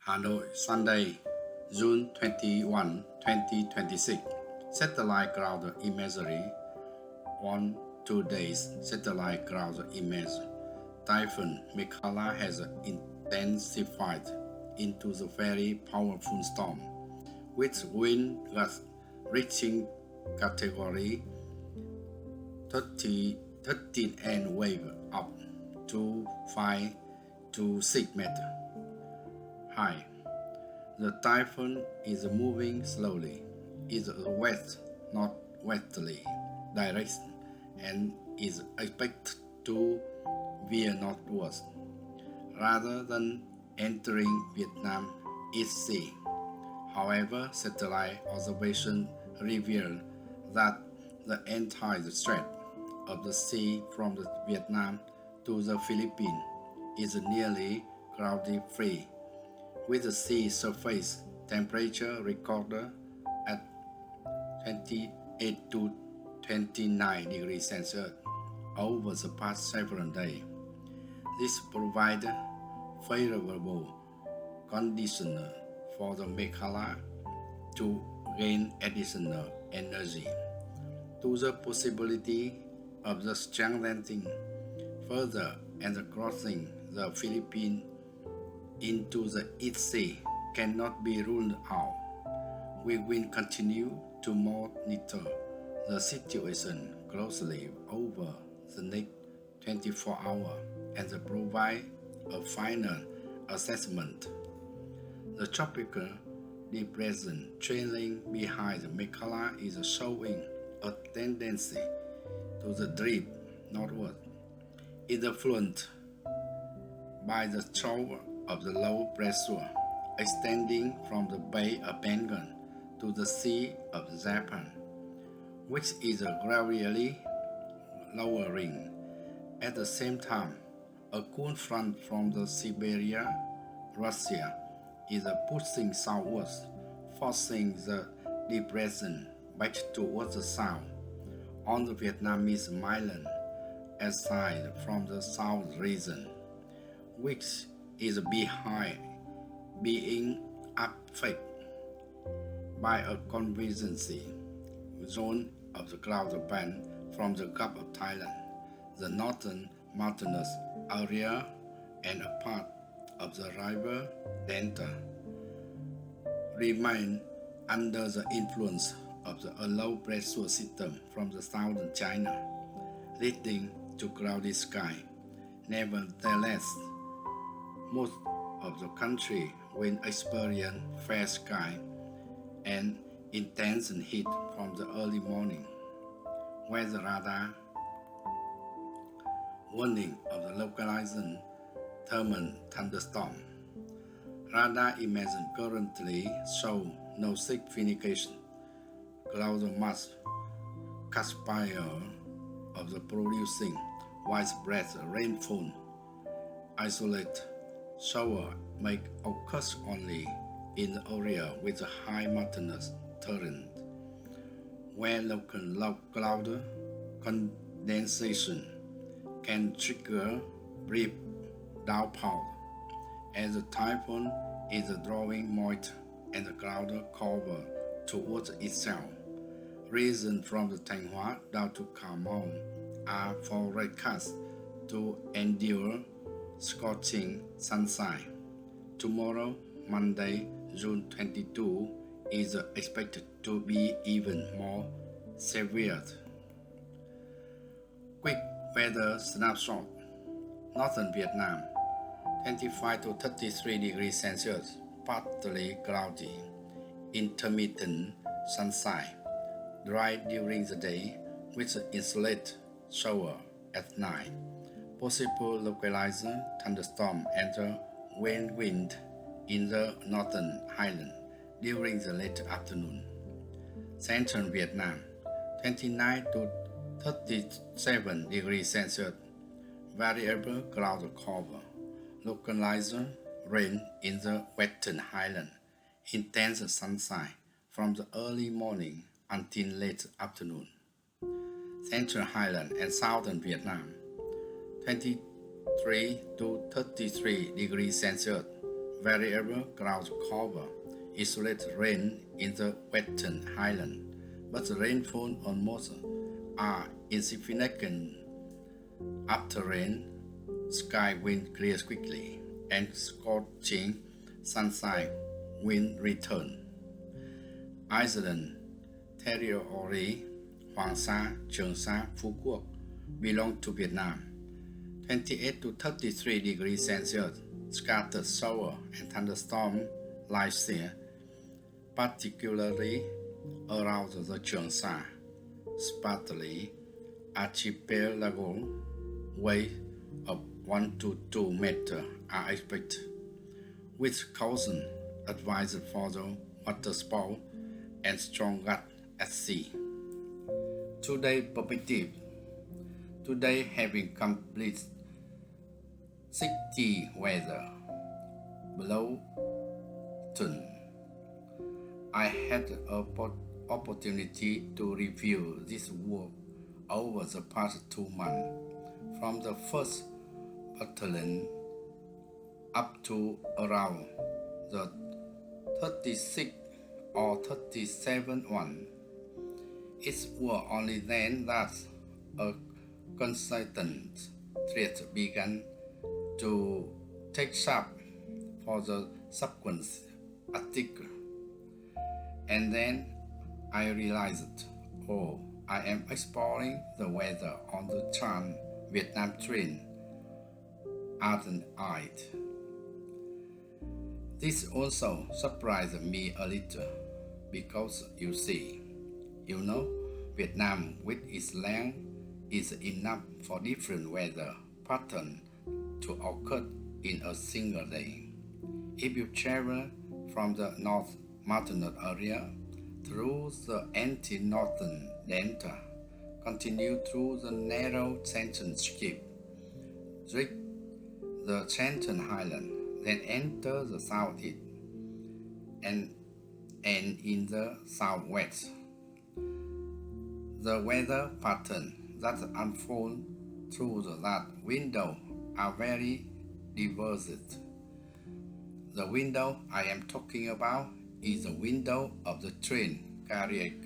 Hanoi, Sunday, June 21, 2026. Satellite ground imagery. 2 days satellite ground image. Typhoon Mikala has intensified into the very powerful storm, with wind gusts reaching category 13 and wave up to 5 to 6 meters high. The typhoon is moving slowly, is a west-northwesterly direction, and is expected to veer northwest rather than entering Vietnam East Sea. However, satellite observation revealed that the entire stretch of the sea from the Vietnam to the Philippines is nearly cloudy-free, with the sea surface temperature recorded at 28 to 29 degrees Celsius over the past several days. This provides favorable conditions for the Meghalaya to gain additional energy. To the possibility of the strengthening further and the crossing the Philippines into the East Sea cannot be ruled out. We will continue to monitor the situation closely over the next 24 hours and provide a final assessment. The tropical depression trailing behind the Meghalaya is showing a tendency to the drift northward, influenced by the trough of the low pressure extending from the Bay of Bengal to the Sea of Japan, which is gradually lowering. At the same time, a cool front from the Siberia, Russia, is pushing southwest, forcing the depression back towards the south on the Vietnamese mainland, aside from the south region, which is behind being affected by a convergence zone of the cloud band from the Gulf of Thailand, the northern mountainous area, and a part of the river delta remain under the influence of the low pressure system from the southern China, leading to cloudy sky. Nevertheless, most of the country will experience fair sky and intense heat from the early morning. Weather radar warning of the localized thermal thunderstorm. Radar images currently show no significant cloud mass capable of the producing widespread rainfall. Isolated shower may occur only in the area with a high mountainous terrain, where local cloud condensation can trigger brief downpour, as the typhoon is drawing moisture and the cloud cover towards itself. Regions from the Thanh Hóa down to Cà Mau are forecast to endure scorching sunshine. Tomorrow, Monday, June 22, is expected to be even more severe. Quick weather snapshot. Northern Vietnam, 25 to 33 degrees Celsius, partly cloudy, intermittent sunshine, dry during the day with isolated shower at night. Possible localized thunderstorm and wind in the northern highland during the late afternoon. Central Vietnam, 29 to 37 degrees Celsius, variable cloud cover, localized rain in the western highland, intense sunshine from the early morning until late afternoon. Central Highland and Southern Vietnam, 23 to 33 degrees Celsius, variable cloud cover, isolated rain in the Western Highlands, but the rainfall on most are insignificant. After rain, sky wind clears quickly, and scorching sunshine wind return. Iceland, territory Hoàng Sa, Trường Sa, Phú Quốc belong to Vietnam. 28 to 33 degrees Celsius, scattered shower and thunderstorm lies here, particularly around the Trường Sa, Spratly archipelago, waves of 1 to 2 meters are expected, with caution advised for the water sport and strong gusts at sea. Today perspective. Today having complete 60 weather below 10. I had an opportunity to review this work over the past 2 months, from the first battalion up to around the 36 or 37 one. It was only then that a consistent threat began to take shape for the subsequent article. And then I realized, oh, I am exploring the weather on the Trans-Vietnam train at an night. This also surprised me a little, because you know, Vietnam with its length is enough for different weather patterns to occur in a single day. If you travel from the North Mountainous area through the anti-northern delta, continue through the narrow Central Strip, reach the Central Highland, then enter the southeast and in the southwest. The weather pattern that unfold through that window are very diverse. The window I am talking about is the window of the train carriage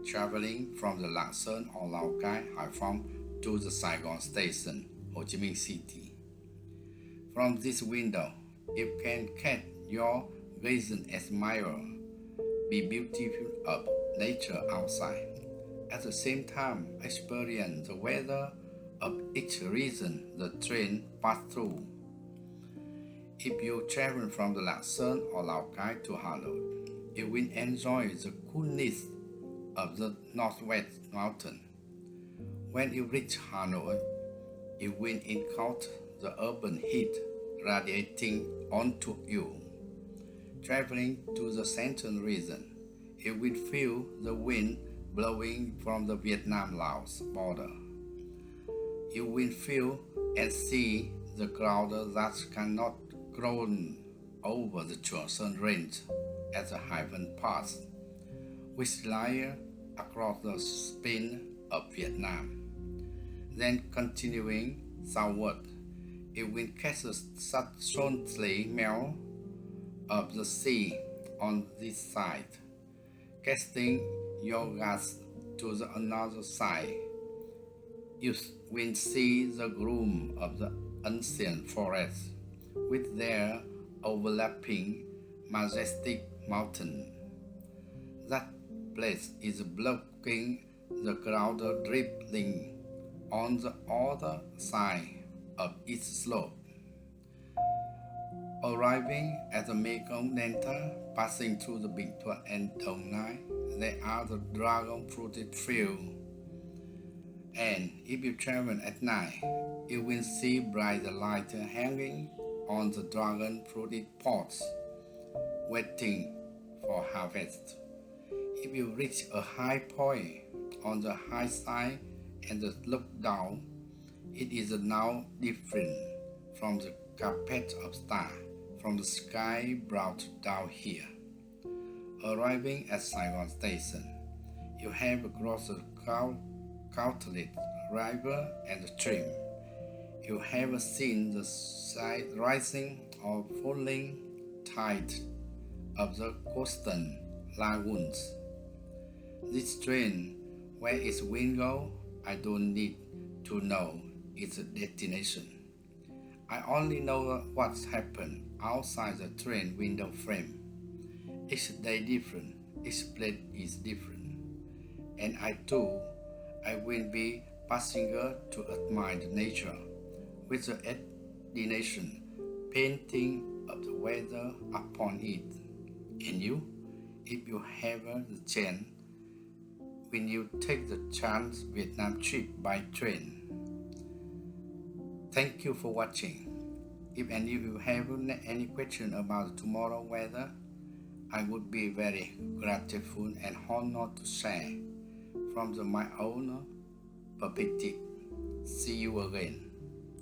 traveling from the Lạng Sơn or Lào Cai, Hải Phòng to the Saigon station, Ho Chi Minh City. From this window, you can catch your gaze and admire the beauty of nature outside. At the same time, experience the weather of each region the train passed through. If you travel from the Lạng Sơn or Lào Cai to Hanoi, you will enjoy the coolness of the Northwest Mountain. When you reach Hanoi, you will encounter the urban heat radiating onto you. Traveling to the central region, you will feel the wind blowing from the Vietnam-Laos border. You will feel and see the clouds that cannot grow over the Trường Sơn Range at the Highland Pass, which lie across the spine of Vietnam. Then continuing southward, it will catch the substantially melt of the sea on this side, casting your gaze to the another side. You will see the gloom of the ancient forest, with their overlapping majestic mountain. That place is blocking the cloud dribbling on the other side of its slope. Arriving at the Mekong Delta, passing through the Bình Thuận and Đồng Nai, there are the dragon fruited fields. And if you travel at night, you will see bright light hanging on the dragon fruited pots, waiting for harvest. If you reach a high point on the high side and look down, it is now different from the carpet of stars from the sky brought down here. Arriving at Saigon Station, you have crossed the countless river and stream. You have seen the side rising or falling height of the coastal lagoons. This train, where its wind goes, I don't need to know its destination. I only know what's happened outside the train window frame. Each day different, each place is different. And I will be passenger to admire the nature, with the destination painting of the weather upon it. And you, if you have the chance, when you take the Vietnam trip by train. Thank you for watching. If any of you have any question about tomorrow weather, I would be very grateful and honored to share from my own perspective. See you again.